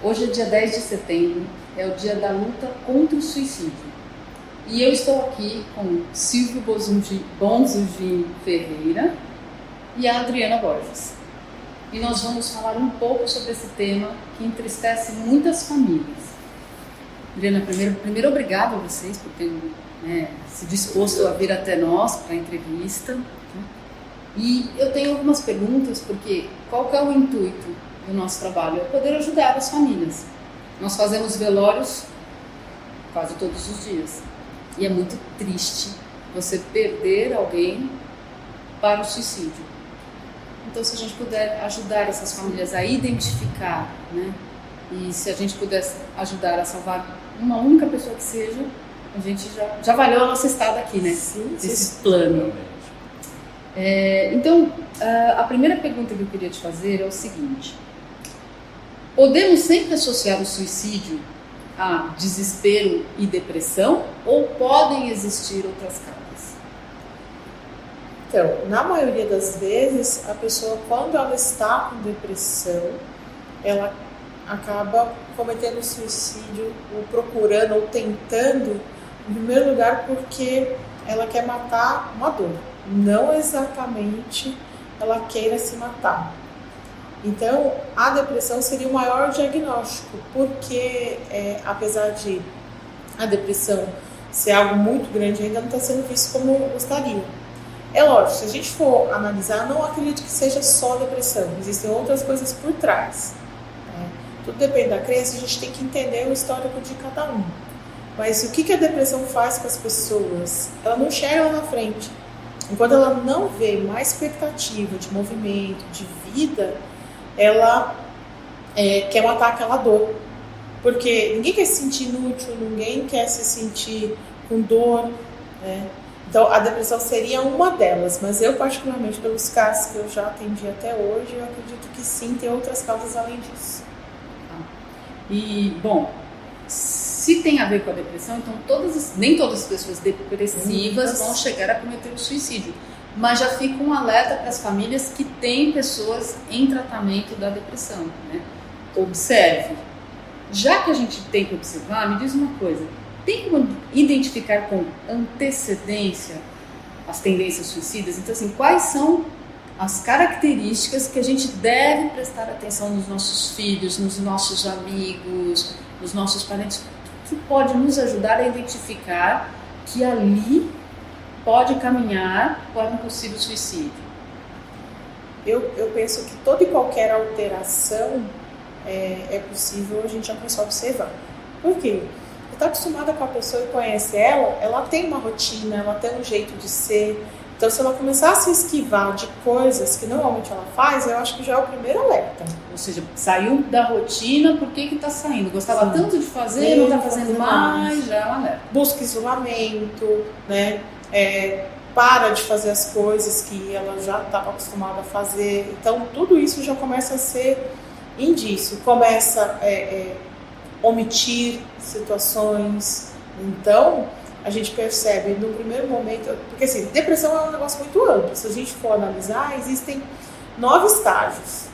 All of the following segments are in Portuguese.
Hoje é dia 10 de setembro, é o dia da luta contra o suicídio. E eu estou aqui com Silvio Bonzugi Ferreira e a Adriana Borges. E nós vamos falar um pouco sobre esse tema que entristece muitas famílias. Adriana, primeiro obrigado a vocês por terem se disposto a vir até nós para a entrevista. E eu tenho algumas perguntas, porque qual que é o intuito do nosso trabalho? É poder ajudar as famílias. Nós fazemos velórios quase todos os dias. E é muito triste você perder alguém para o suicídio. Então, se a gente puder ajudar essas famílias a identificar, e se a gente pudesse ajudar a salvar uma única pessoa que seja, a gente já valeu a nossa estada aqui, né? Sim, esse plano. Então, a primeira pergunta que eu queria te fazer é o seguinte: podemos sempre associar o suicídio a desespero e depressão, ou podem existir outras causas? Então, na maioria das vezes, a pessoa, quando ela está com depressão, ela acaba cometendo suicídio, ou procurando, ou tentando, em primeiro lugar, porque ela quer matar uma dor. Não exatamente ela queira se matar. Então, a depressão seria o maior diagnóstico, porque apesar de a depressão ser algo muito grande, ainda não está sendo visto como gostaria. É lógico, se a gente for analisar, não acredito que seja só depressão, existem outras coisas por trás. Tudo depende da crença, a gente tem que entender o histórico de cada um. Mas o que a depressão faz com as pessoas? Ela não enxerga lá na frente. Enquanto ela não vê mais expectativa de movimento, de vida, ela quer matar aquela dor. Porque ninguém quer se sentir inútil, ninguém quer se sentir com dor, Então, a depressão seria uma delas, mas eu, particularmente, pelos casos que eu já atendi até hoje, eu acredito que sim, tem outras causas além disso. E, bom, se tem a ver com a depressão, então nem todas as pessoas depressivas vão chegar a cometer o suicídio. Mas já fica um alerta para as famílias que têm pessoas em tratamento da depressão. Observe. Já que a gente tem que observar, me diz uma coisa: tem como identificar com antecedência as tendências suicidas? Então, assim, quais são as características que a gente deve prestar atenção nos nossos filhos, nos nossos amigos, nos nossos parentes, que pode nos ajudar a identificar que ali pode caminhar para um possível suicídio? Eu penso que toda e qualquer alteração é possível a gente já começar a observar. Por quê? Você está acostumada com a pessoa e conhece ela tem uma rotina, ela tem um jeito de ser. Então, se ela começar a se esquivar de coisas que normalmente ela faz, eu acho que já é o primeiro alerta. Ou seja, saiu da rotina, por que está saindo? Gostava tanto de fazer, não está fazendo mais, já é um alerta. Busca isolamento, para de fazer as coisas que ela já estava acostumada a fazer. Então, tudo isso já começa a ser indício. Começa a omitir situações. Então, a gente percebe no primeiro momento, porque assim, depressão é um negócio muito amplo. Se a gente for analisar, existem 9 estágios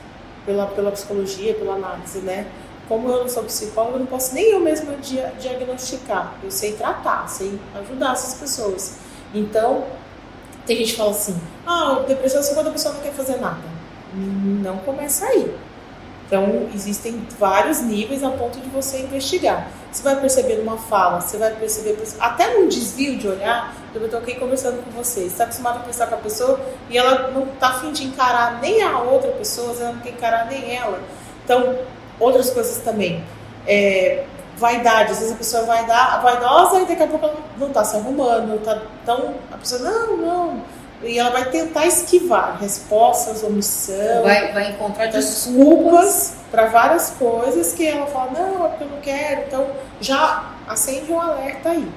pela psicologia, pela análise, Como eu não sou psicóloga, eu não posso nem eu mesma diagnosticar. Eu sei tratar, sei ajudar essas pessoas. Então, tem gente que fala assim: depressão é quando a pessoa não quer fazer nada. Não começa aí. Então, existem vários níveis a ponto de você investigar. Você vai perceber numa fala, você vai perceber até num desvio de olhar. Eu estou aqui conversando com você, você está acostumado a conversar com a pessoa e ela não está afim de encarar nem a outra pessoa, ela não quer encarar nem ela. Então, outras coisas também. Vaidade, às vezes a pessoa vai dar vaidosa e daqui a pouco ela não está se arrumando, então a pessoa, não. E ela vai tentar esquivar respostas, omissão. Vai encontrar desculpas para várias coisas que ela fala: não, é porque eu não quero. Então já acende um alerta aí.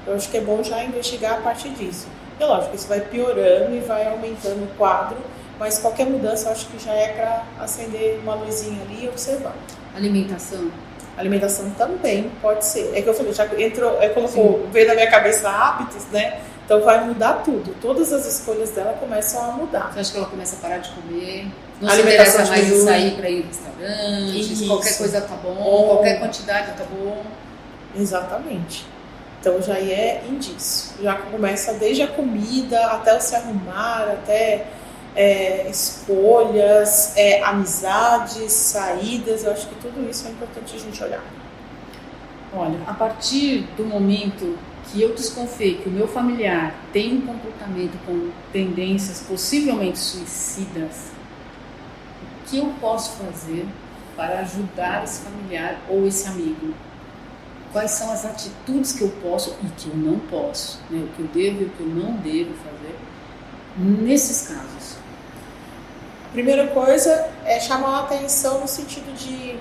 Eu acho que é bom já investigar a partir disso. E lógico, isso vai piorando e vai aumentando o quadro, mas qualquer mudança eu acho que já é para acender uma luzinha ali e observar. Alimentação também pode ser. É que eu falei, já entrou, veio na minha cabeça hábitos, Então vai mudar tudo. Todas as escolhas dela começam a mudar. Você acha que ela começa a parar de comer? Não se interessa mais em sair para ir em restaurantes, qualquer coisa tá bom, qualquer quantidade tá bom. Exatamente. Então já é indício. Já começa desde a comida, até o se arrumar, até escolhas, amizades, saídas. Eu acho que tudo isso é importante a gente olhar. Olha, a partir do momento que eu desconfiei que o meu familiar tem um comportamento com tendências possivelmente suicidas, o que eu posso fazer para ajudar esse familiar ou esse amigo? Quais são as atitudes que eu posso e que eu não posso, né? O que eu devo e o que eu não devo fazer nesses casos? A primeira coisa é chamar a atenção no sentido de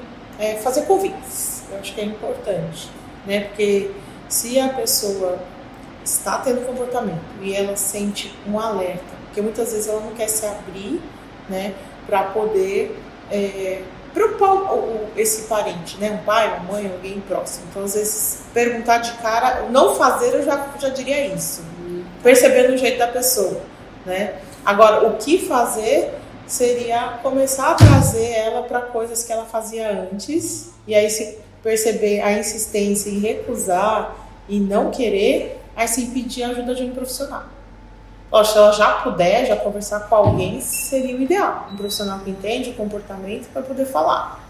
fazer convites. Eu acho que é importante, né? Porque se a pessoa está tendo comportamento e ela sente um alerta, porque muitas vezes ela não quer se abrir, né? Para poder preocupar esse parente, né? Um pai, uma mãe, alguém próximo. Então, às vezes, perguntar de cara, não fazer, eu já diria isso. Percebendo o jeito da pessoa, né? Agora, o que fazer seria começar a trazer ela para coisas que ela fazia antes, e aí se perceber a insistência em recusar e não querer, aí sim pedir a ajuda de um profissional. Se ela já puder, já conversar com alguém, seria o ideal. Um profissional que entende o comportamento para poder falar.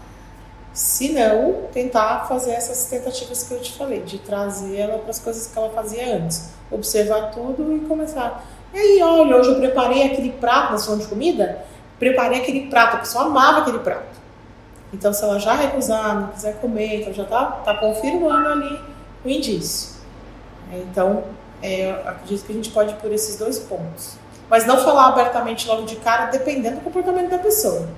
Se não, tentar fazer essas tentativas que eu te falei, de trazer ela para as coisas que ela fazia antes. Observar tudo e começar. E aí, olha, hoje eu preparei aquele prato na salão de comida, preparei aquele prato, a pessoa amava aquele prato. Então, se ela já recusar, não quiser comer, então já está confirmando ali o indício. Então, acredito que a gente pode ir por esses 2 pontos. Mas não falar abertamente logo de cara, dependendo do comportamento da pessoa.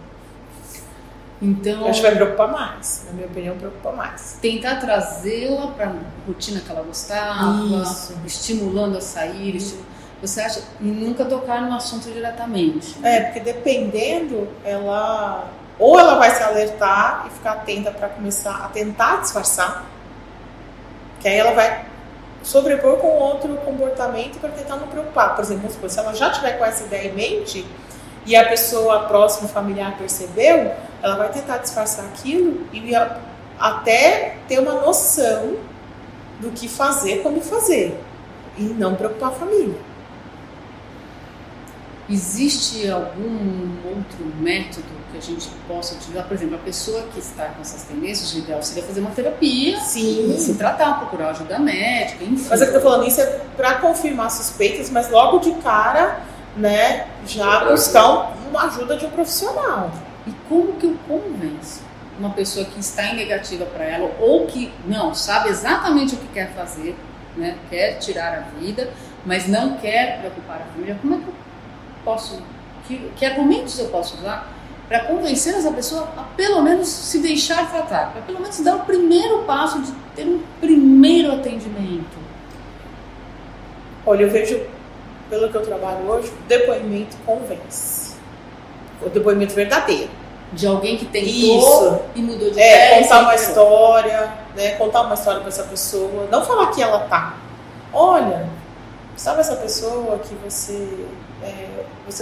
Então, eu acho que vai preocupar mais. Na minha opinião, preocupa mais. Tentar trazê-la para a rotina que ela gostava, estimulando a sair. Você acha? E nunca tocar no assunto diretamente. Né? Porque dependendo, ou ela vai se alertar e ficar atenta para começar a tentar disfarçar, que aí ela vai sobrepor com outro comportamento para tentar não preocupar. Por exemplo, se ela já tiver com essa ideia em mente e a pessoa próxima, familiar, percebeu, ela vai tentar disfarçar aquilo e até ter uma noção do que fazer, como fazer, e não preocupar a família. Existe algum outro método que a gente possa utilizar? Por exemplo, a pessoa que está com essas tendências, o ideal seria fazer uma terapia, se tratar, procurar ajuda médica, enfim. Mas é que eu tô falando isso para confirmar suspeitas, mas logo de cara, né, já buscar uma ajuda de um profissional. E como que eu convenço uma pessoa que está em negativa para ela ou que não sabe exatamente o que quer fazer, né, quer tirar a vida, mas não quer preocupar a família? Como é que eu posso, que argumentos eu posso usar para convencer essa pessoa a pelo menos se deixar tratar, para pelo menos dar o primeiro passo de ter um primeiro atendimento? Olha, eu vejo, pelo que eu trabalho hoje, o depoimento convence. O depoimento verdadeiro. De alguém que tentou e mudou de ideia. Contar uma história, né? Contar uma história para essa pessoa. Não falar que ela tá. Olha, sabe essa pessoa que você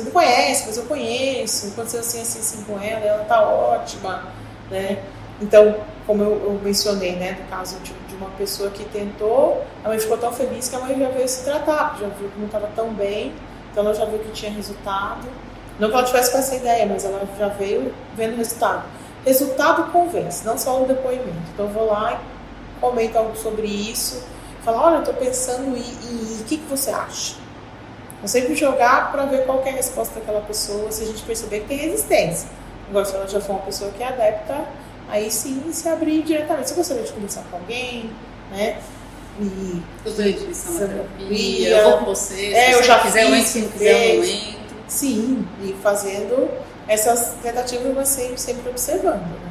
não conhece, mas eu conheço, aconteceu assim com ela tá ótima, né? Então, como eu mencionei, né, no caso de uma pessoa que tentou, a mãe ficou tão feliz que a mãe já veio se tratar, já viu que não estava tão bem, então ela já viu que tinha resultado. Não que ela tivesse com essa ideia, mas ela já veio vendo o resultado. Resultado convence, não só o depoimento. Então eu vou lá e comento algo sobre isso, falo, olha, eu estou pensando em o que você acha? Vou sempre jogar para ver qual que é a resposta daquela pessoa, se a gente perceber que tem resistência. Agora, se ela já for uma pessoa que é adepta, aí sim se abrir diretamente. Você gostaria de conversar com alguém, né? Gostaria de iniciar uma terapia, eu vou com você, se eu já quiser, eu entro, se não quiser, eu entro. Sim, e fazendo essas tentativas, mas sempre observando. Né?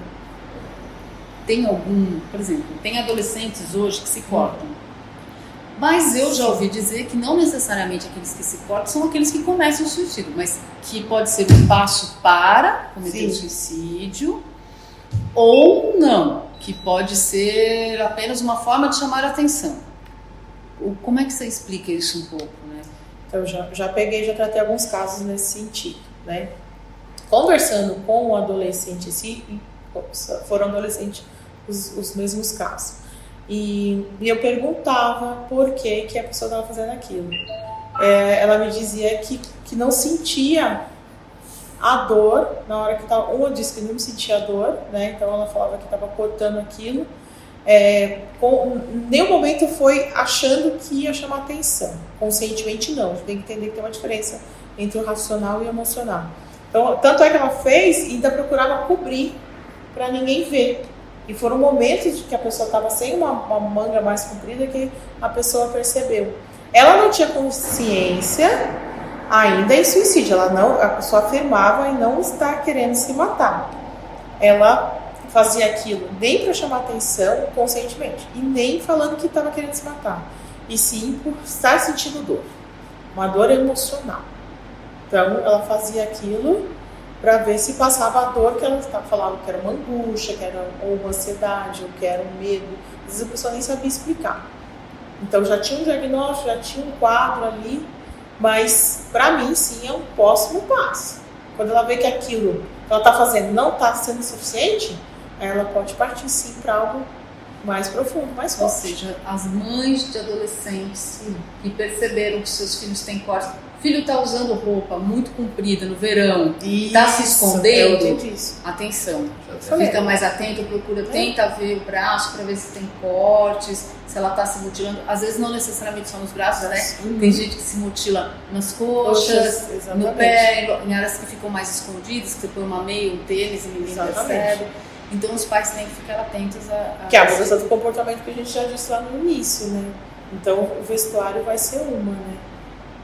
Tem por exemplo, tem adolescentes hoje que se cortam. Mas eu já ouvi dizer que não necessariamente aqueles que se cortam são aqueles que começam o suicídio, mas que pode ser um passo para cometer o suicídio ou não, que pode ser apenas uma forma de chamar a atenção. Como é que você explica isso um pouco, né? Então, já tratei alguns casos nesse sentido, né? conversando com o adolescente em si, foram adolescentes os mesmos casos. E eu perguntava por que a pessoa estava fazendo aquilo. Ela me dizia que não sentia a dor na hora que estava. Uma disse que não sentia dor, né? Então ela falava que estava cortando aquilo. Em nenhum momento foi achando que ia chamar atenção. Conscientemente não. A gente tem que entender que tem uma diferença entre o racional e o emocional. Então, tanto é que ela fez e ainda procurava cobrir para ninguém ver. E foram momentos de que a pessoa estava sem uma manga mais comprida que a pessoa percebeu. Ela não tinha consciência ainda em suicídio. A pessoa afirmava em não estar querendo se matar. Ela fazia aquilo nem para chamar atenção conscientemente e nem falando que estava querendo se matar, e sim por estar sentindo dor, uma dor emocional. Então ela fazia aquilo para ver se passava a dor que ela falava que era uma angústia, que era ou uma ansiedade, ou que era um medo. Às vezes a pessoa nem sabia explicar. Então já tinha um diagnóstico, já tinha um quadro ali, mas para mim sim é um próximo passo. Quando ela vê que aquilo que ela está fazendo não está sendo suficiente, ela pode partir sim para algo mais profundo, mais forte. Ou seja, as mães de adolescentes que perceberam que seus filhos têm cortes. O filho está usando roupa muito comprida no verão, está se escondendo. Atenção, fica mais atento, procura, tenta ver o braço para ver se tem cortes, se ela está se mutilando. Às vezes não necessariamente só nos braços, né? Tem gente que se mutila nas coxas, no pé, em áreas que ficam mais escondidas, que você põe uma meia, um tênis e ninguém percebe. Então os pais têm que ficar atentos que é a mudança do comportamento que a gente já disse lá no início, né? Então o vestuário vai ser uma, né?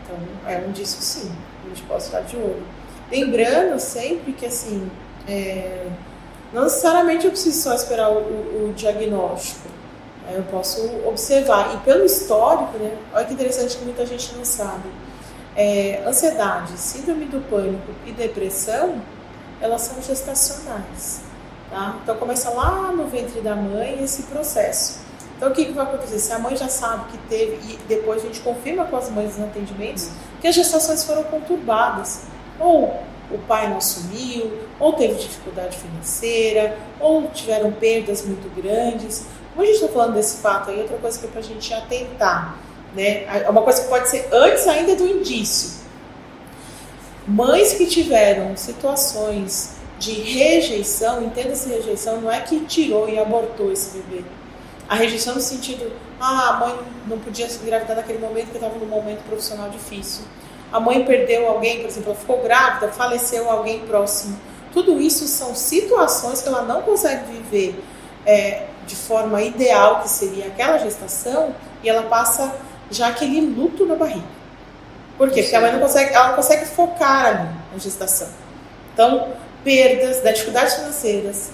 Então é um disso sim, a gente pode estar de olho. Lembrando sempre que assim, não necessariamente eu preciso só esperar o diagnóstico. Eu posso observar. E pelo histórico, né? Olha que interessante que muita gente não sabe. Ansiedade, síndrome do pânico e depressão, elas são gestacionais. Tá? Então começa lá no ventre da mãe esse processo. Então o que vai acontecer? Se a mãe já sabe que teve, e depois a gente confirma com as mães nos atendimentos, que as gestações foram conturbadas. Ou o pai não assumiu, ou teve dificuldade financeira, ou tiveram perdas muito grandes. Como a gente está falando desse fato aí, outra coisa que é para a gente atentar, né? É uma coisa que pode ser antes ainda do indício. Mães que tiveram situações de rejeição, entenda-se rejeição, não é que tirou e abortou esse bebê. A rejeição no sentido, a mãe não podia se engravidar naquele momento porque estava num momento profissional difícil. A mãe perdeu alguém, por exemplo, ela ficou grávida, faleceu alguém próximo. Tudo isso são situações que ela não consegue viver de forma ideal, que seria aquela gestação, e ela passa já aquele luto na barriga. Por quê? Porque a mãe ela não consegue focar ali na gestação. Então, perdas, dificuldades financeiras,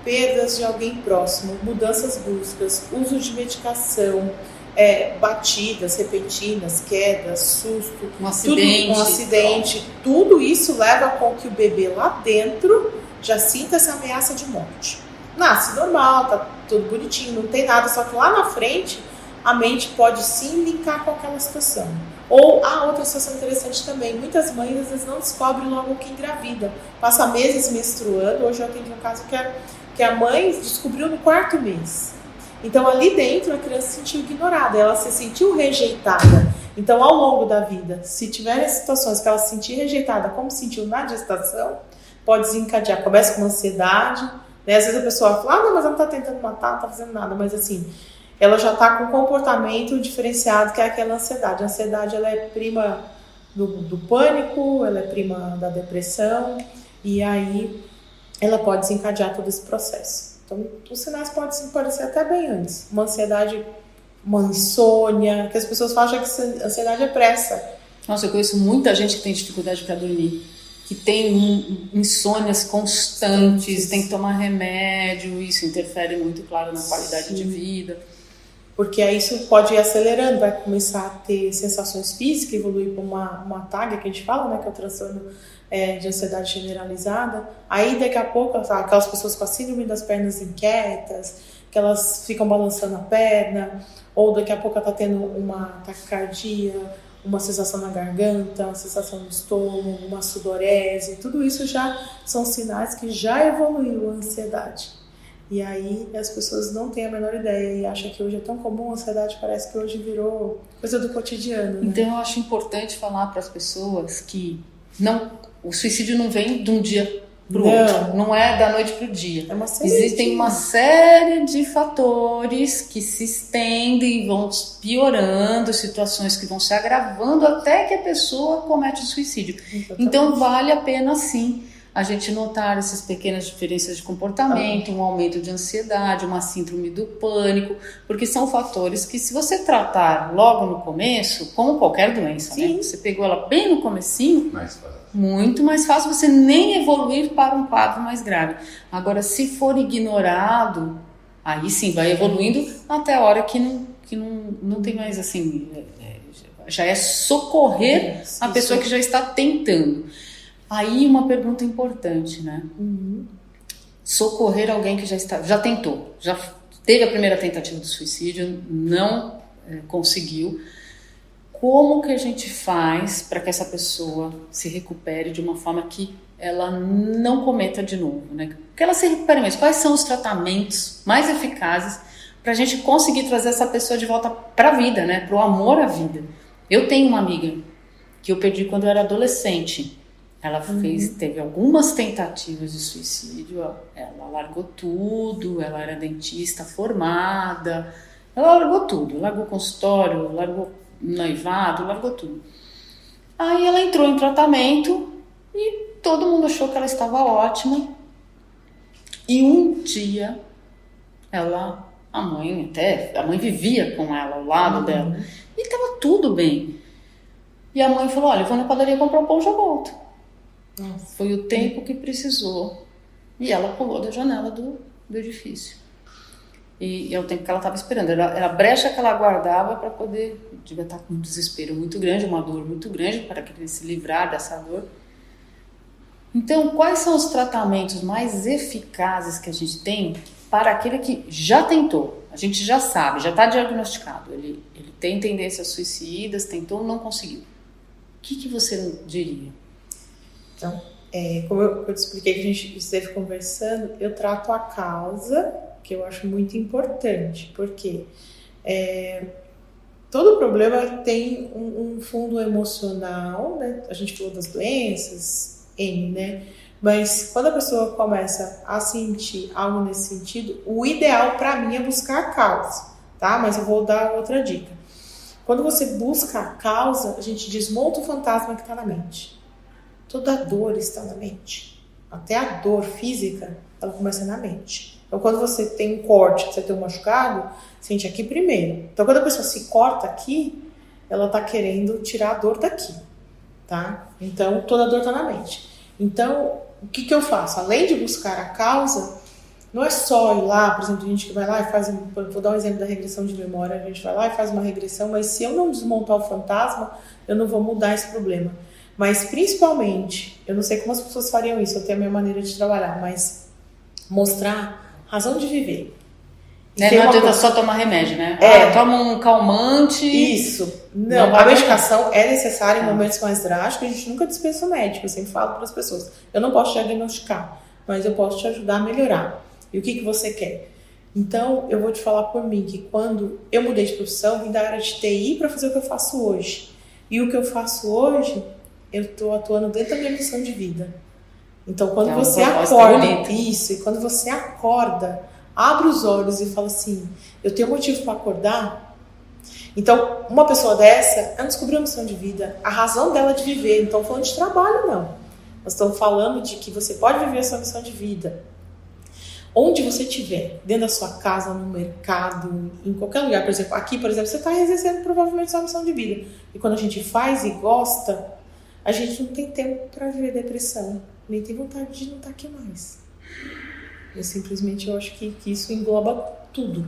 perdas de alguém próximo, mudanças bruscas, uso de medicação, batidas repentinas, quedas, susto, um acidente, tudo isso leva com que o bebê lá dentro já sinta essa ameaça de morte. Nasce normal, tá tudo bonitinho, não tem nada, só que lá na frente a mente pode sim linkar com aquela situação. Ou há outra situação interessante também, muitas mães às vezes não descobrem logo que engravida, passa meses menstruando. Hoje eu atendi um caso que a mãe descobriu no 4º mês. Então ali dentro a criança se sentiu ignorada, ela se sentiu rejeitada. Então ao longo da vida, se tiver situações que ela se sentir rejeitada, como se sentiu na gestação, pode desencadear, começa com uma ansiedade, né? Às vezes a pessoa fala, não, mas ela não está tentando matar, não está fazendo nada, mas assim, ela já está com um comportamento diferenciado, que é aquela ansiedade. A ansiedade, ela é prima do pânico, ela é prima da depressão, e aí ela pode desencadear todo esse processo. Então, os sinais podem ser até bem antes. Uma ansiedade, uma insônia, que as pessoas acham que ansiedade é pressa. Nossa, eu conheço muita gente que tem dificuldade para dormir, que tem insônias constantes, tem que tomar remédio, isso interfere muito, claro, na qualidade de vida. Porque aí isso pode ir acelerando, vai começar a ter sensações físicas, evoluir para uma TAG, que a gente fala, né, que é o transtorno de ansiedade generalizada. Aí daqui a pouco, aquelas pessoas com a síndrome das pernas inquietas, que elas ficam balançando a perna, ou daqui a pouco ela está tendo uma taquicardia, uma sensação na garganta, uma sensação no estômago, uma sudorese, tudo isso já são sinais que já evoluiu a ansiedade. E aí as pessoas não têm a menor ideia e acham que hoje é tão comum, a ansiedade parece que hoje virou coisa do cotidiano, né? Então eu acho importante falar para as pessoas que o suicídio não vem de um dia para o outro, não é da noite para o dia. Existem uma série de fatores que se estendem e vão piorando, situações que vão se agravando até que a pessoa comete o suicídio. Exatamente. Então vale a pena sim a gente notar essas pequenas diferenças de comportamento, um aumento de ansiedade, uma síndrome do pânico, porque são fatores que, se você tratar logo no começo, como qualquer doença, né? Você pegou ela bem no comecinho, muito mais fácil você nem evoluir para um quadro mais grave. Agora, se for ignorado, aí sim vai evoluindo até a hora que não tem mais assim, já é socorrer a pessoa que já está tentando. Aí uma pergunta importante, né? Socorrer alguém que já tentou, já teve a primeira tentativa de suicídio, não conseguiu. Como que a gente faz para que essa pessoa se recupere de uma forma que ela não cometa de novo, né? Que ela se recupere mesmo. Quais são os tratamentos mais eficazes para a gente conseguir trazer essa pessoa de volta para a vida, né? Para o amor à vida. Eu tenho uma amiga que eu perdi quando eu era adolescente. Ela teve algumas tentativas de suicídio, ela largou tudo, ela era dentista formada, ela largou tudo, largou consultório, largou noivado, largou tudo. Aí ela entrou em tratamento e todo mundo achou que ela estava ótima. E um dia, a mãe vivia com ela, ao lado dela, e estava tudo bem. E a mãe falou, olha, eu vou na padaria comprar um pão e já volto. Foi o tempo que precisou. E ela pulou da janela do edifício. E é o tempo que ela estava esperando. Era a brecha que ela aguardava para poder... Devia estar com um desespero muito grande, uma dor muito grande, para querer se livrar dessa dor. Então, quais são os tratamentos mais eficazes que a gente tem para aquele que já tentou? A gente já sabe, já está diagnosticado. Ele tem tendências suicidas, tentou, não conseguiu. O que você diria? Então, como eu te expliquei que a gente esteve conversando, eu trato a causa, que eu acho muito importante, porque todo problema tem um fundo emocional, né? A gente falou das doenças, né? Mas quando a pessoa começa a sentir algo nesse sentido, o ideal para mim é buscar a causa, tá? Mas eu vou dar outra dica. Quando você busca a causa, a gente desmonta o fantasma que está na mente. Toda dor está na mente. Até a dor física, ela começa na mente. Então, quando você tem um corte, você tem um machucado, sente aqui primeiro. Então, quando a pessoa se corta aqui, ela está querendo tirar a dor daqui, tá? Então, toda a dor está na mente. Então, o que eu faço? Além de buscar a causa, não é só ir lá, por exemplo, a gente que vai lá e faz, vou dar um exemplo da regressão de memória, a gente vai lá e faz uma regressão, mas se eu não desmontar o fantasma, eu não vou mudar esse problema. Mas principalmente, eu não sei como as pessoas fariam isso, eu tenho a minha maneira de trabalhar, mas mostrar razão de viver. Não adianta só tomar remédio, né? Toma um calmante. Isso. Não, a medicação é necessária em momentos mais drásticos, a gente nunca dispensa o médico, eu sempre falo para as pessoas. Eu não posso diagnosticar, mas eu posso te ajudar a melhorar. E o que você quer? Então, eu vou te falar por mim, que quando eu mudei de profissão, vim da área de TI para fazer o que eu faço hoje. E o que eu faço hoje, eu estou atuando dentro da minha missão de vida. Então, quando você acorda, e quando você acorda, abre os olhos e fala assim, eu tenho motivo para acordar. Então, uma pessoa dessa, ela descobriu a missão de vida, a razão dela de viver. Não estamos falando de trabalho, não. Nós estamos falando de que você pode viver a sua missão de vida. Onde você estiver, dentro da sua casa, no mercado, em qualquer lugar. Por exemplo, aqui, você está exercendo provavelmente sua missão de vida. E quando a gente faz e gosta, a gente não tem tempo para viver depressão. Nem tem vontade de não estar aqui mais. Eu acho que isso engloba tudo.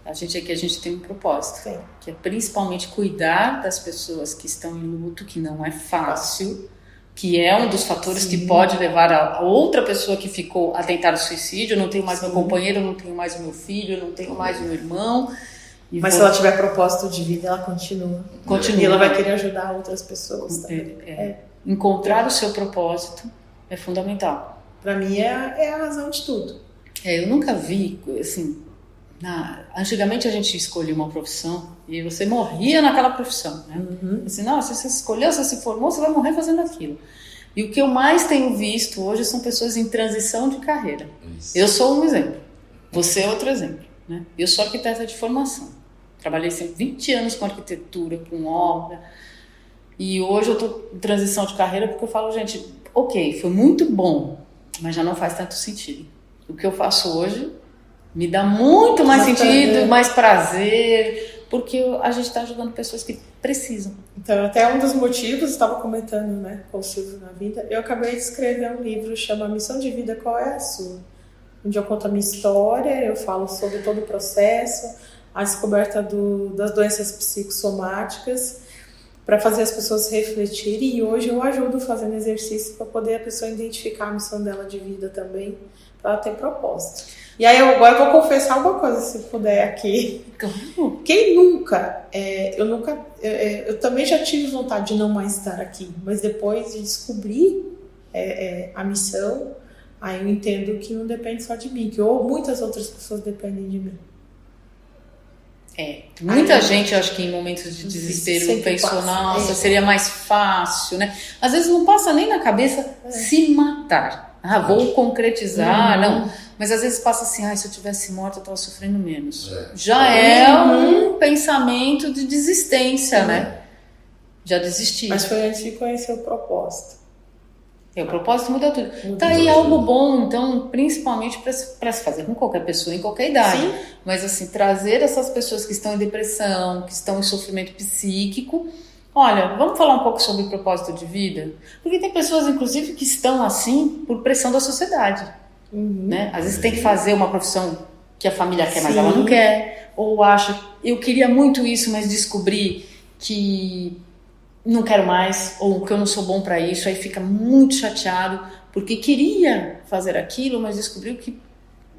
A gente tem um propósito, que é principalmente cuidar das pessoas que estão em luto, que não é fácil, que é um dos fatores que pode levar a outra pessoa que ficou a tentar o suicídio. Eu não tenho mais meu companheiro, eu não tenho mais o meu filho, eu não tenho mais o meu irmão. Mas se ela tiver propósito de vida, ela continua. E ela vai querer ajudar outras pessoas também. Encontrar o seu propósito é fundamental. Para mim é a razão de tudo. Eu nunca vi, assim, antigamente a gente escolhia uma profissão e você morria naquela profissão, né? Assim, não, se você escolheu, você se formou, você vai morrer fazendo aquilo. E o que eu mais tenho visto hoje são pessoas em transição de carreira. Isso. Eu sou um exemplo, você é outro exemplo, né? Eu sou arquiteta de formação, trabalhei sempre 20 anos com arquitetura, com obra, e hoje eu estou em transição de carreira porque eu falo, gente, ok, foi muito bom, mas já não faz tanto sentido. O que eu faço hoje me dá muito mais sentido, mais prazer, porque a gente está ajudando pessoas que precisam. Então, até um dos motivos, estava comentando, né, com o Silvio na vida, eu acabei de escrever um livro, chama Missão de Vida, Qual é a Sua? Onde eu conto a minha história, eu falo sobre todo o processo, a descoberta das doenças psicossomáticas, para fazer as pessoas refletirem, e hoje eu ajudo fazendo exercício para poder a pessoa identificar a missão dela de vida também, para ela ter propósito. E aí agora eu vou confessar uma coisa, se puder aqui. Quem nunca, eu também já tive vontade de não mais estar aqui, mas depois de descobrir a missão, aí eu entendo que não depende só de mim, que muitas outras pessoas dependem de mim. Muita gente, eu acho que em momentos de desespero pensou, nossa, seria mais fácil, né? Às vezes não passa nem na cabeça se matar. Vou concretizar, não. Mas às vezes passa assim, se eu tivesse morto eu estava sofrendo menos. Já é um pensamento de desistência, né? Já desisti. Mas foi antes de conhecer o propósito. O propósito muda tudo. Tá aí algo bom, então, principalmente para se fazer com qualquer pessoa, em qualquer idade. Sim. Mas assim, trazer essas pessoas que estão em depressão, que estão em sofrimento psíquico. Olha, vamos falar um pouco sobre propósito de vida? Porque tem pessoas, inclusive, que estão assim por pressão da sociedade. Né? Às vezes tem que fazer uma profissão que a família quer, mas ela não quer. Ou acha, eu queria muito isso, mas descobri que não quero mais, ou que eu não sou bom para isso. Aí fica muito chateado, porque queria fazer aquilo, mas descobriu que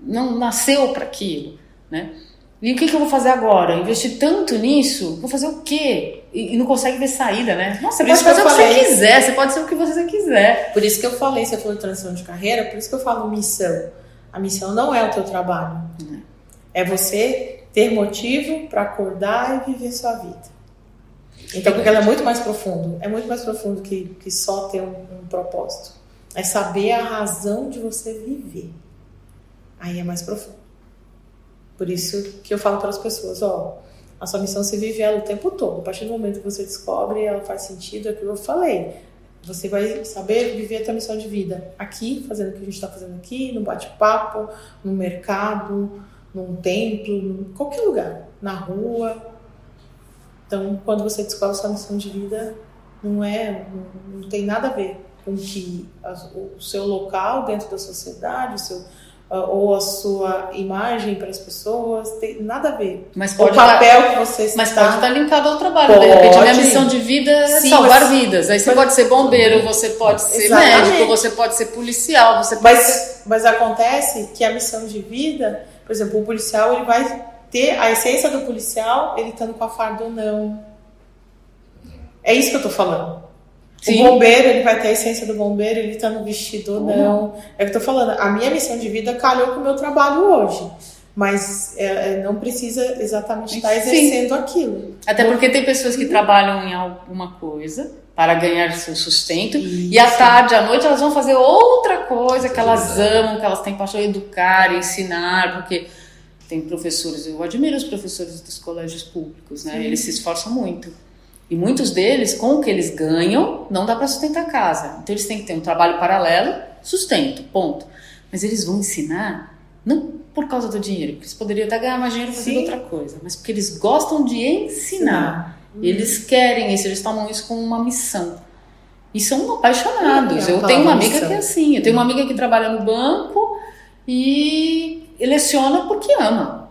não nasceu para aquilo, né? E o que eu vou fazer agora? Investir tanto nisso? Vou fazer o quê? E não consegue ver saída, né? Nossa, você pode fazer o que você quiser, você pode ser o que você quiser. Por isso que eu falei, você falou de transição de carreira, por isso que eu falo missão. A missão não é o teu trabalho. É você ter motivo para acordar e viver sua vida. Então, porque ela é muito mais profundo. É muito mais profundo que só ter um propósito. É saber a razão de você viver. Aí é mais profundo. Por isso que eu falo para as pessoas, a sua missão você vive ela o tempo todo. A partir do momento que você descobre, ela faz sentido, é aquilo que eu falei. Você vai saber viver a tua missão de vida aqui, fazendo o que a gente está fazendo aqui, no bate-papo, no mercado, num templo, em qualquer lugar, na rua. Então, quando você descobre a sua missão de vida, não tem nada a ver com que o seu local dentro da sociedade, ou a sua imagem para as pessoas, tem nada a ver. Mas pode o papel que você está... Mas pode estar linkado ao trabalho. De repente, a minha missão de vida é salvar vidas. Aí você pode ser bombeiro, você pode ser médico, você pode ser policial, você pode ser... Mas acontece que a missão de vida, por exemplo, o policial, ele vai ter a essência do policial, ele estando com a farda ou não. É isso que eu tô falando. Sim. O bombeiro, ele vai ter a essência do bombeiro, ele tá no vestido ou não. É o que eu tô falando. A minha missão de vida calhou com o meu trabalho hoje. Mas não precisa exatamente estar exercendo aquilo. Até porque tem pessoas que trabalham em alguma coisa para ganhar seu sustento. Isso. E à tarde, à noite, elas vão fazer outra coisa que elas amam, que elas têm paixão, educar, ensinar. Porque tem professores, eu admiro os professores dos colégios públicos, né? Eles se esforçam muito. E muitos deles, com o que eles ganham, não dá para sustentar a casa. Então eles têm que ter um trabalho paralelo, sustento, ponto. Mas eles vão ensinar, não por causa do dinheiro, porque eles poderiam até ganhar mais dinheiro fazendo outra coisa, mas porque eles gostam de ensinar. Eles querem isso, eles tomam isso como uma missão. E são apaixonados. Eu tenho uma amiga que é assim, eu tenho uma amiga que trabalha no banco e leciona porque ama.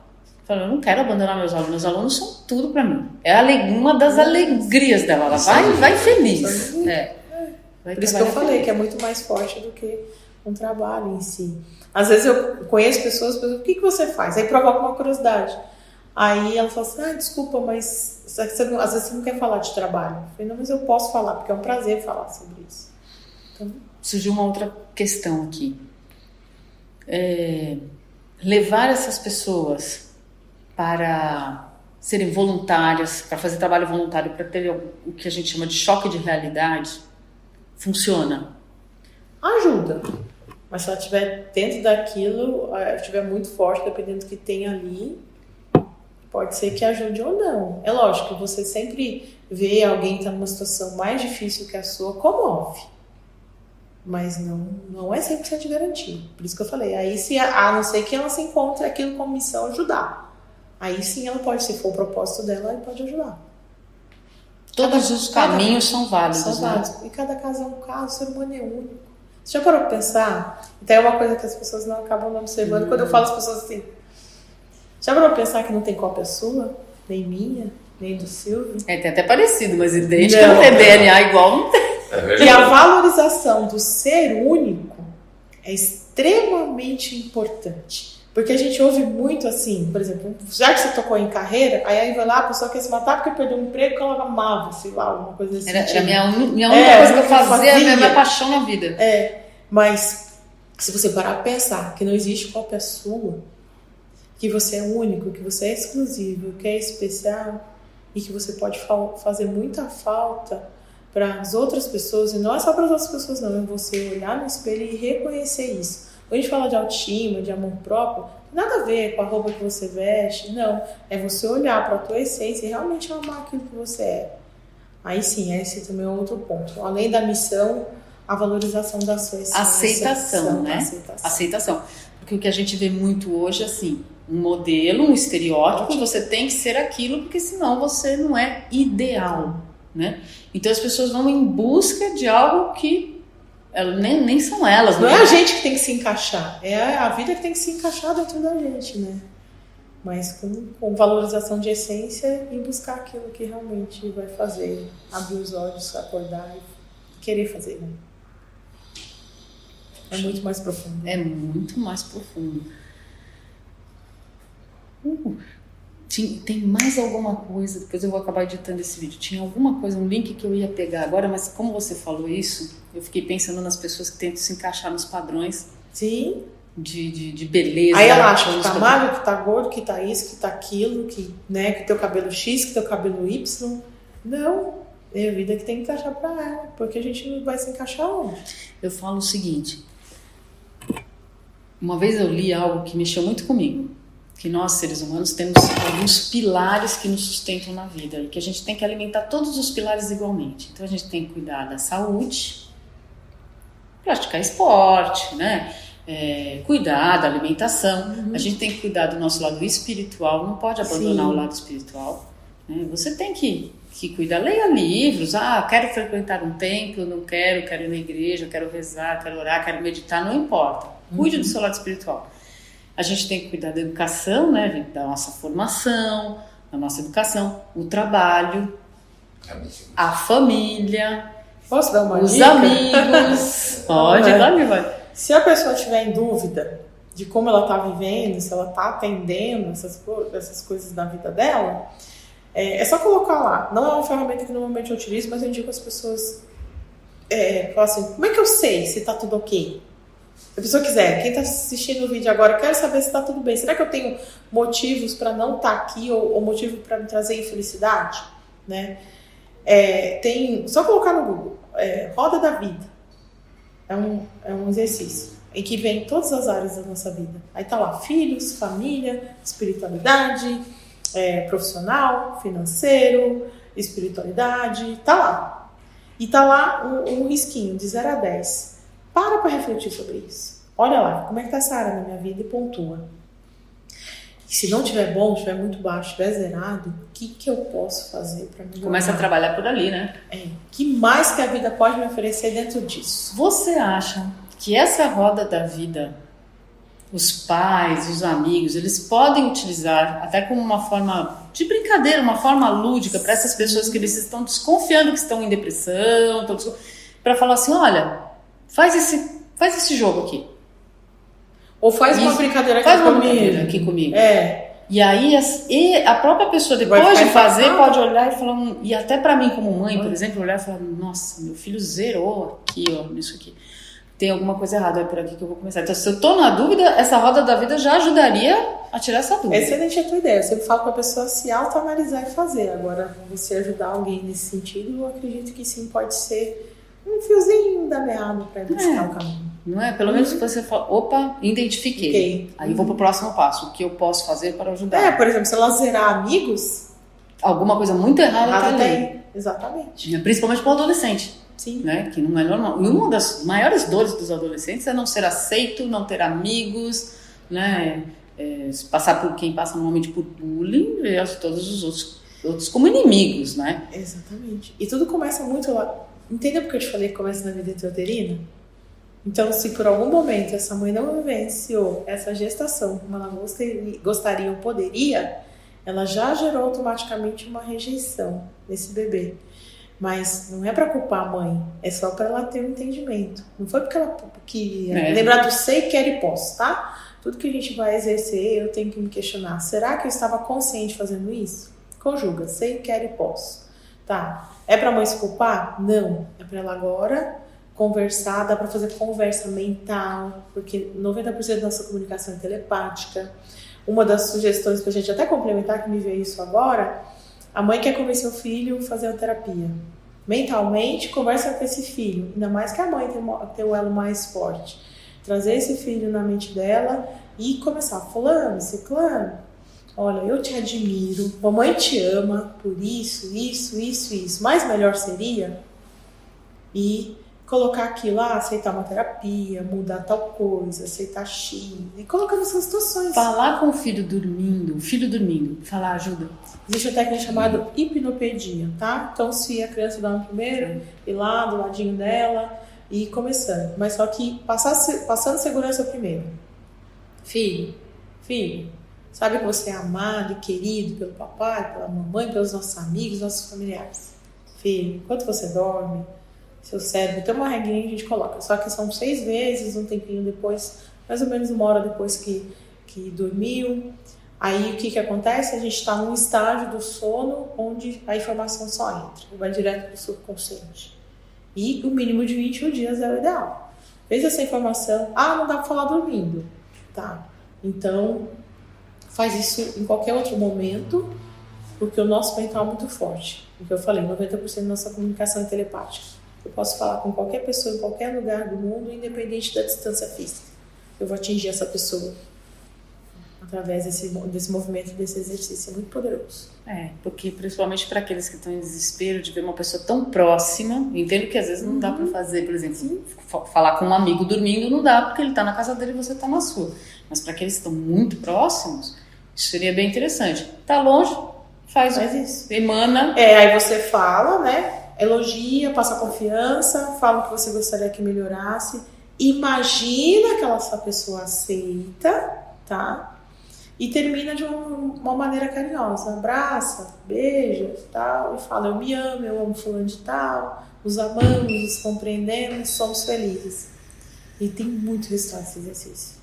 Eu não quero abandonar meus alunos são tudo para mim. É uma das alegrias dela, ela vai feliz. Por isso que eu falei que é muito mais forte do que um trabalho em si. Às vezes eu conheço pessoas, o que você faz? Aí provoca uma curiosidade. Aí ela falou assim, desculpa, mas às vezes você não quer falar de trabalho. Eu falei, não, mas eu posso falar, porque é um prazer falar sobre isso. Então, surgiu uma outra questão aqui. Levar essas pessoas para serem voluntárias, para fazer trabalho voluntário, para ter o que a gente chama de choque de realidade, funciona? Ajuda. Mas se ela estiver dentro daquilo, estiver muito forte, dependendo do que tem ali, pode ser que ajude ou não. É lógico, você sempre vê alguém que está numa situação mais difícil que a sua, comove. Mas não é 100% garantido. Por isso que eu falei. Aí, a não ser que ela se encontre aquilo como missão ajudar. Aí sim ela pode, se for o propósito dela, ela pode ajudar. Todos os caminhos são válidos. São válidos. E cada caso é um caso, o ser humano é único. Você já parou para pensar? Então é uma coisa que as pessoas não acabam não observando. Quando eu falo às pessoas assim, já parou para pensar que não tem cópia sua, nem minha, nem do Silvio? Tem até parecido, mas desde que não tem DNA igual, não tem. E a valorização do ser único é extremamente importante. Porque a gente ouve muito assim, por exemplo, já que você tocou em carreira, aí vai lá, a pessoa quer se matar porque perdeu um emprego que ela amava, sei lá, alguma coisa assim. Era a minha única coisa que eu fazia, a minha paixão na vida. Mas se você parar a pensar que não existe cópia sua, que você é único, que você é exclusivo, que é especial e que você pode fazer muita falta para as outras pessoas, e não é só para as outras pessoas não, é você olhar no espelho e reconhecer isso. Quando a gente fala de autoestima, de amor próprio, nada a ver com a roupa que você veste, não. É você olhar para a tua essência e realmente amar aquilo que você é. Aí sim, esse também é outro ponto. Além da missão, a valorização da sua essência. Aceitação, né? Aceitação. Porque o que a gente vê muito hoje, assim, um modelo, um estereótipo, você tem que ser aquilo, porque senão você não é ideal, né? Então as pessoas vão em busca de algo que nem são elas. Não é a gente que tem que se encaixar, é a vida que tem que se encaixar dentro da gente, né? Mas com valorização de essência e buscar aquilo que realmente vai fazer, abrir os olhos, acordar e querer fazer, né? É muito mais profundo. É muito mais profundo. Tem mais alguma coisa, depois eu vou acabar editando esse vídeo, tinha alguma coisa, um link que eu ia pegar agora, mas como você falou isso, eu fiquei pensando nas pessoas que tentam se encaixar nos padrões. Sim. De beleza. Aí ela acha que tá magro, que tá gordo, que tá isso, que tá aquilo, que teu cabelo X, que teu cabelo Y. Não, é a vida que tem que encaixar pra ela, porque a gente não vai se encaixar onde? Eu falo o seguinte, uma vez eu li algo que mexeu muito comigo, que nós, seres humanos, temos alguns pilares que nos sustentam na vida e que a gente tem que alimentar todos os pilares igualmente. Então a gente tem que cuidar da saúde, praticar esporte, né? Cuidar da alimentação. A gente tem que cuidar do nosso lado espiritual, não pode abandonar o lado espiritual, né? Você tem que cuidar, leia livros. Quero frequentar um templo, não quero ir na igreja, quero rezar, quero orar, quero meditar, não importa. Cuide do seu lado espiritual. A gente tem que cuidar da educação, né? Da nossa formação, da nossa educação, o trabalho, a família. Posso dar uma os dica? Amigos. Pode, vai. Se a pessoa estiver em dúvida de como ela está vivendo, se ela está atendendo essas coisas na vida dela, é só colocar lá. Não é uma ferramenta que normalmente eu utilizo, mas eu indico as pessoas falar assim, como é que eu sei se está tudo ok? Se a pessoa quiser, quem está assistindo o vídeo agora, quero saber se está tudo bem. Será que eu tenho motivos para não estar aqui ou motivo para me trazer infelicidade? Né? Só colocar no Google, Roda da Vida. É um exercício em que vem todas as áreas da nossa vida. Aí tá lá, filhos, família, espiritualidade, profissional, financeiro, espiritualidade, tá lá. E tá lá um risquinho de 0 a 10. Para refletir sobre isso. Olha lá, como é que tá essa área na minha vida e pontua. E se não tiver bom, tiver muito baixo, tiver zerado, o que eu posso fazer para melhorar? Começa a trabalhar por ali, né? O que mais que a vida pode me oferecer dentro disso? Você acha que essa roda da vida, os pais, os amigos, eles podem utilizar até como uma forma de brincadeira, uma forma lúdica para essas pessoas que eles estão desconfiando que estão em depressão, para falar assim, olha, faz esse jogo aqui. Ou faz uma brincadeira aqui comigo. E aí a própria pessoa, depois de fazer, pode olhar e falar, e até pra mim como mãe, por exemplo, olhar e falar, nossa, meu filho zerou aqui, ó, nisso aqui. Tem alguma coisa errada, é por aqui que eu vou começar. Então, se eu tô na dúvida, essa roda da vida já ajudaria a tirar essa dúvida. Excelente a tua ideia. Eu sempre falo pra pessoa se autoanalisar e fazer. Agora, você ajudar alguém nesse sentido, eu acredito que sim, pode ser um fiozinho da meada pra buscar o caminho. Não é? Pelo menos você fala, opa, identifiquei. Okay. Aí vou pro próximo passo. O que eu posso fazer para ajudar? Por exemplo, se ela zerar amigos... Alguma coisa muito errada tá ali. Exatamente. Principalmente para o adolescente. Sim. Né? Que não é normal. E uma das maiores dores dos adolescentes é não ser aceito, não ter amigos, né? Passar por quem passa normalmente por bullying, ver todos os outros como inimigos, né? Exatamente. E tudo começa muito lá. Entendeu porque eu te falei que começa na vida intrauterina? Então, se por algum momento essa mãe não vivenciou essa gestação como ela gostaria ou poderia, ela já gerou automaticamente uma rejeição desse bebê. Mas não é para culpar a mãe, é só para ela ter um entendimento. Não foi porque ela queria. Lembrar do sei, quero e posso, tá? Tudo que a gente vai exercer, eu tenho que me questionar. Será que eu estava consciente fazendo isso? Conjuga, sei, quero e posso. Tá. É para a mãe se culpar? Não. É para ela agora conversar, dá para fazer conversa mental, porque 90% da nossa comunicação é telepática. Uma das sugestões para a gente até complementar, que me veio isso agora, a mãe quer convencer o filho a fazer uma terapia. Mentalmente, conversa com esse filho, ainda mais que a mãe tem o elo mais forte. Trazer esse filho na mente dela e começar, fulano, ciclano, olha, eu te admiro, mamãe te ama por isso, mas melhor seria... E colocar aquilo lá, aceitar uma terapia, mudar tal coisa, aceitar X, e colocar nessas situações. Falar com o filho dormindo, falar ajuda. Existe uma técnica chamada hipnopedia, tá? Então, se a criança dorme primeiro, ir lá do ladinho dela e ir começando. Mas só que passando segurança primeiro. Filho, sabe que você é amado e querido pelo papai, pela mamãe, pelos nossos amigos, nossos familiares. Filho, enquanto você dorme, seu cérebro tem uma regrinha que a gente coloca, só que são 6 vezes, um tempinho depois, mais ou menos 1 hora depois que dormiu. Aí o que acontece? A gente está num estágio do sono onde a informação só entra, vai direto para o subconsciente. E o mínimo de 21 dias é o ideal. Fez essa informação, não dá para falar dormindo. Tá, então faz isso em qualquer outro momento, porque o nosso mental é muito forte. O que eu falei, 90% da nossa comunicação é telepática. Eu posso falar com qualquer pessoa em qualquer lugar do mundo, independente da distância física. Eu vou atingir essa pessoa através desse movimento, desse exercício. É muito poderoso. Porque principalmente para aqueles que estão em desespero de ver uma pessoa tão próxima, entendo que às vezes não dá para fazer, por exemplo, falar com um amigo dormindo não dá, porque ele está na casa dele e você está na sua. Mas para aqueles que estão muito próximos, isso seria bem interessante. Está longe, faz isso. Emana. Aí você fala, né? Elogia, passa confiança, fala o que você gostaria que melhorasse, imagina que essa pessoa aceita, tá? E termina de uma maneira carinhosa, abraça, beija, tal, e fala, eu me amo, eu amo fulano de tal, nos amamos, nos compreendemos, somos felizes. E tem muito resultado esse exercício.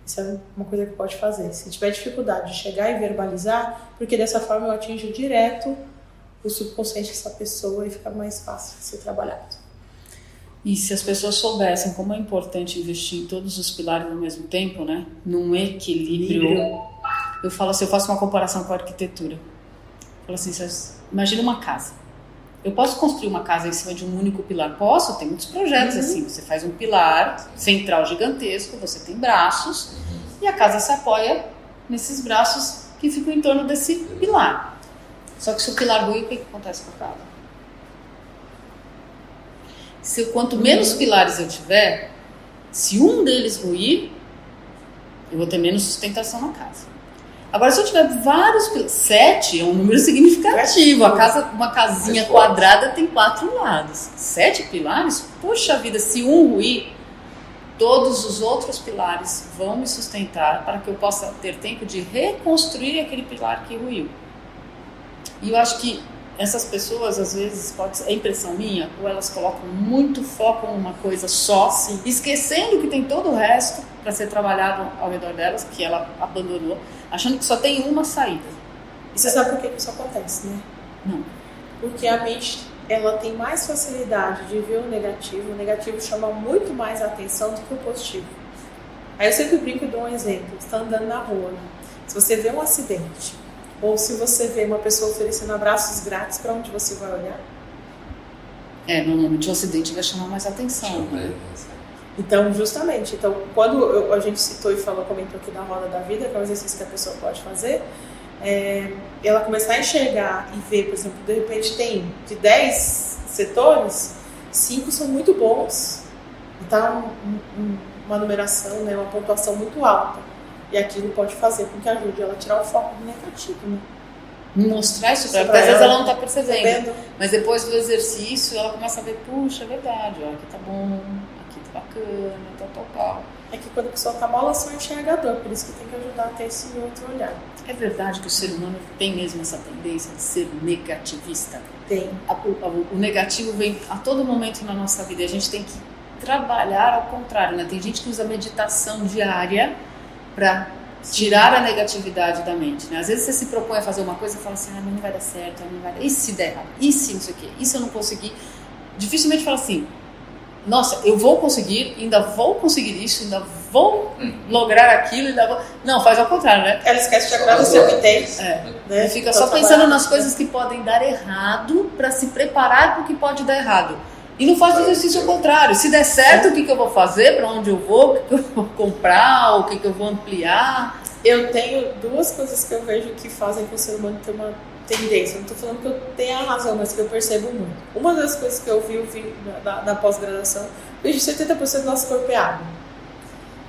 Isso é uma coisa que pode fazer. Se tiver dificuldade de chegar e verbalizar, porque dessa forma eu atinjo direto o subconsciente dessa pessoa e fica mais fácil de ser trabalhado. E se as pessoas soubessem como é importante investir em todos os pilares ao mesmo tempo, né? Num equilíbrio. Eu falo assim, eu faço uma comparação com a arquitetura. Eu falo assim, imagina uma casa. Eu posso construir uma casa em cima de um único pilar? Posso, tem muitos projetos assim. Você faz um pilar central gigantesco, você tem braços, e a casa se apoia nesses braços que ficam em torno desse pilar. Só que se o pilar ruir, o que acontece com a casa? Quanto menos pilares eu tiver, se um deles ruir, eu vou ter menos sustentação na casa. Agora, se eu tiver vários pilares, 7 é um número significativo. Uma casinha quadrada tem 4 lados. 7 pilares, puxa vida, se um ruir, todos os outros pilares vão me sustentar para que eu possa ter tempo de reconstruir aquele pilar que ruiu. E eu acho que essas pessoas, às vezes, é impressão minha, ou elas colocam muito foco em uma coisa só, esquecendo que tem todo o resto para ser trabalhado ao redor delas, que ela abandonou. achando que só tem uma saída. E você sabe por que isso acontece, né? Não. Porque a mente, ela tem mais facilidade de ver o negativo chama muito mais a atenção do que o positivo. Aí eu sempre brinco e dou um exemplo, você está andando na rua, né? Se você vê um acidente, ou se você vê uma pessoa oferecendo abraços grátis, para onde você vai olhar? Normalmente o acidente vai chamar mais atenção, né? Então, justamente, quando a gente citou e comentou aqui da roda da vida, que é um exercício que a pessoa pode fazer, ela começar a enxergar e ver, por exemplo, de repente tem de 10 setores, 5 são muito bons, e tá uma numeração, né, uma pontuação muito alta, e aquilo pode fazer com que ajude ela a tirar o foco do negativo, né? Mostrar isso pra ela, porque às vezes ela não está percebendo, mas depois do exercício ela começa a ver, puxa, é verdade, ó, aqui tá bom, aqui tá bacana, tal. É que quando a pessoa tá mal, ela só enxergador, por isso que tem que ajudar a ter esse outro olhar. É verdade que o ser humano tem mesmo essa tendência de ser negativista? Tem. O negativo vem a todo momento na nossa vida e a gente tem que trabalhar ao contrário, né? Tem gente que usa meditação diária para tirar a negatividade da mente, né? Às vezes você se propõe a fazer uma coisa e fala assim, não vai dar certo, não vai dar... E se der errado? E se não sei o quê? E se eu não conseguir? Dificilmente fala assim, nossa, eu vou conseguir, ainda vou conseguir isso, ainda vou lograr aquilo, ainda vou... Não, faz ao contrário, né? Ela esquece de agradecer o que tem. Né? E fica só pensando nas coisas que podem dar errado para se preparar para o que pode dar errado. E não faz o exercício ao contrário. Se der certo, o que eu vou fazer, para onde eu vou, o que eu vou comprar, o que eu vou ampliar. Eu tenho 2 coisas que eu vejo que fazem com o ser humano ter uma tendência. Não estou falando que eu tenha razão, mas que eu percebo muito. Uma das coisas que eu vi na pós-graduação, vejo 70% do nosso corpo é água.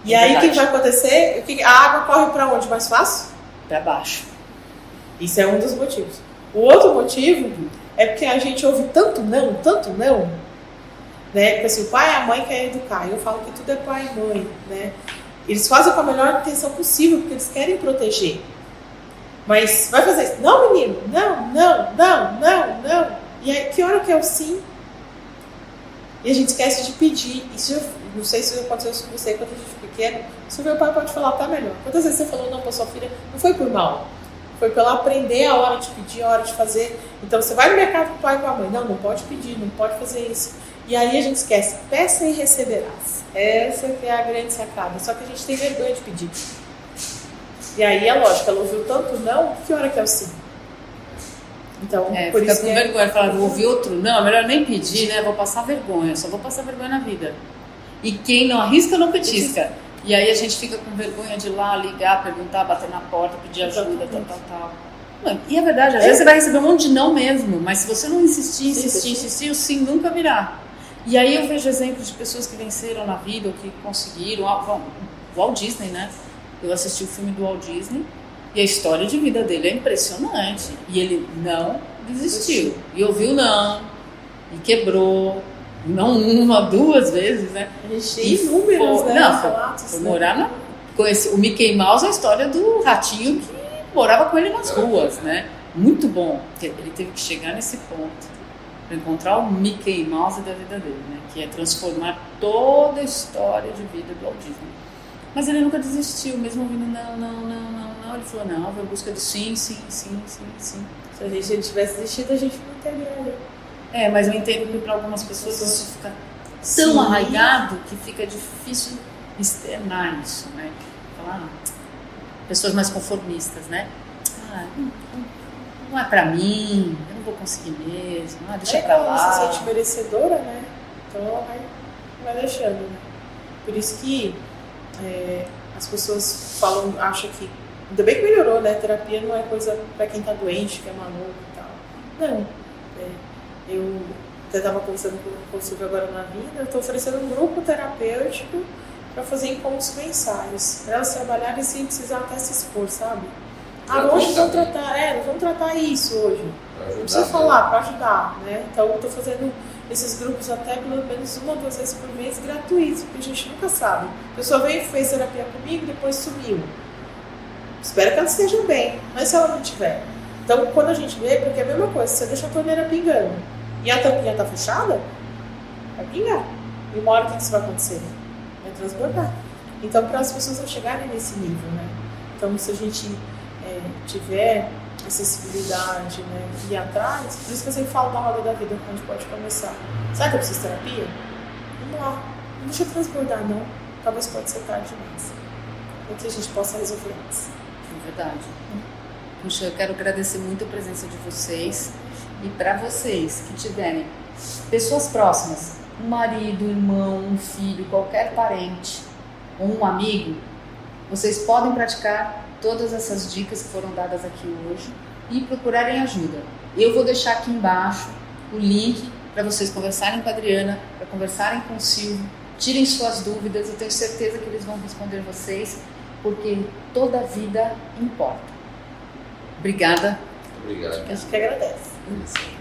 E aí o que vai acontecer? A água corre para onde mais fácil? Para baixo. Isso é um dos motivos. O outro motivo é porque a gente ouve tanto não, né? Porque assim, o pai e a mãe querem educar. Eu falo que tudo é pai e mãe, né? Eles fazem com a melhor intenção possível, porque eles querem proteger. Mas vai fazer isso. Não, menino. Não. E aí, que hora que é o sim? E a gente esquece de pedir. Isso não sei se aconteceu com você quando a gente foi pequeno. Se o meu pai pode falar, tá melhor. Quantas vezes você falou não pra sua filha? Não foi por mal. Foi para ela aprender a hora de pedir, a hora de fazer. Então você vai no mercado com o pai e com a mãe. Não pode pedir, não pode fazer isso. E aí a gente esquece, peça e receberás. Essa que é a grande sacada. Só que a gente tem vergonha de pedir. E aí é lógico, ela ouviu tanto não, que hora que é o sim? Então, por fica isso com vergonha, fala, vou ouvir outro não, é melhor nem pedir, né? Vou passar vergonha, só vou passar vergonha na vida. E quem não arrisca, não petisca. E aí a gente fica com vergonha de ir lá, ligar, perguntar, bater na porta, pedir ajuda, tal. E é verdade, às vezes você vai receber um monte de não mesmo, mas se você não insistir, o sim nunca virá. E aí eu vejo exemplos de pessoas que venceram na vida, ou que conseguiram. O Walt Disney, né? Eu assisti o filme do Walt Disney e a história de vida dele é impressionante. E ele não desistiu. E ouviu não, e quebrou. Não 1, 2 vezes, né? A gente tem inúmeros, né? Foi morar conheci o Mickey Mouse, a história do ratinho que morava com ele nas ruas, né? Muito bom. Ele teve que chegar nesse ponto para encontrar o Mickey Mouse da vida dele, né? Que é transformar toda a história de vida do Walt Disney. Mas ele nunca desistiu, mesmo ouvindo não. Ele falou, não, vai em busca de sim. Se a gente tivesse desistido, a gente não teria. Mas eu entendo que para algumas pessoas isso fica tão arraigado que fica difícil externar isso, né? Falar, pessoas mais conformistas, né? Não é pra mim, eu não vou conseguir mesmo, deixa pra lá. Ela se sente merecedora, né? Então ela vai deixando, né? Por isso que as pessoas acham que, ainda bem que melhorou, né? Terapia não é coisa pra quem tá doente, que é maluco e tal. Não. Eu até estava conversando com o Silvio agora na vida, eu estou oferecendo um grupo terapêutico para fazer encontros mensais, para elas trabalharem sem precisar até se expor, sabe? Hoje nós vamos tratar isso hoje. Não precisa falar, para ajudar, né? Então eu estou fazendo esses grupos até pelo menos 1 ou 2 vezes por mês gratuitos, porque a gente nunca sabe. A pessoa veio e fez terapia comigo, depois sumiu. Espero que ela esteja bem, mas se ela não tiver. Então quando a gente vê, porque é a mesma coisa, você deixa a torneira pingando e a tampinha está fechada, vai pingar. E uma hora o que isso vai acontecer? Vai transbordar. Então para as pessoas não chegarem nesse nível, né? Então, se a gente tiver acessibilidade, né, ir atrás, por isso que eu sempre falo da roda da vida, onde pode começar. Sabe que eu preciso de terapia? Vamos lá, não deixa eu transbordar não, talvez pode ser tarde demais, para que a gente possa resolver antes. É verdade. Puxa, eu quero agradecer muito a presença de vocês, e para vocês que tiverem pessoas próximas, um marido, um irmão, um filho, qualquer parente ou um amigo, vocês podem praticar todas essas dicas que foram dadas aqui hoje e procurarem ajuda. Eu vou deixar aqui embaixo o link para vocês conversarem com a Adriana, para conversarem com o Silvio, tirem suas dúvidas, eu tenho certeza que eles vão responder vocês, porque toda vida importa. Obrigada. Obrigado. A gente que agradece.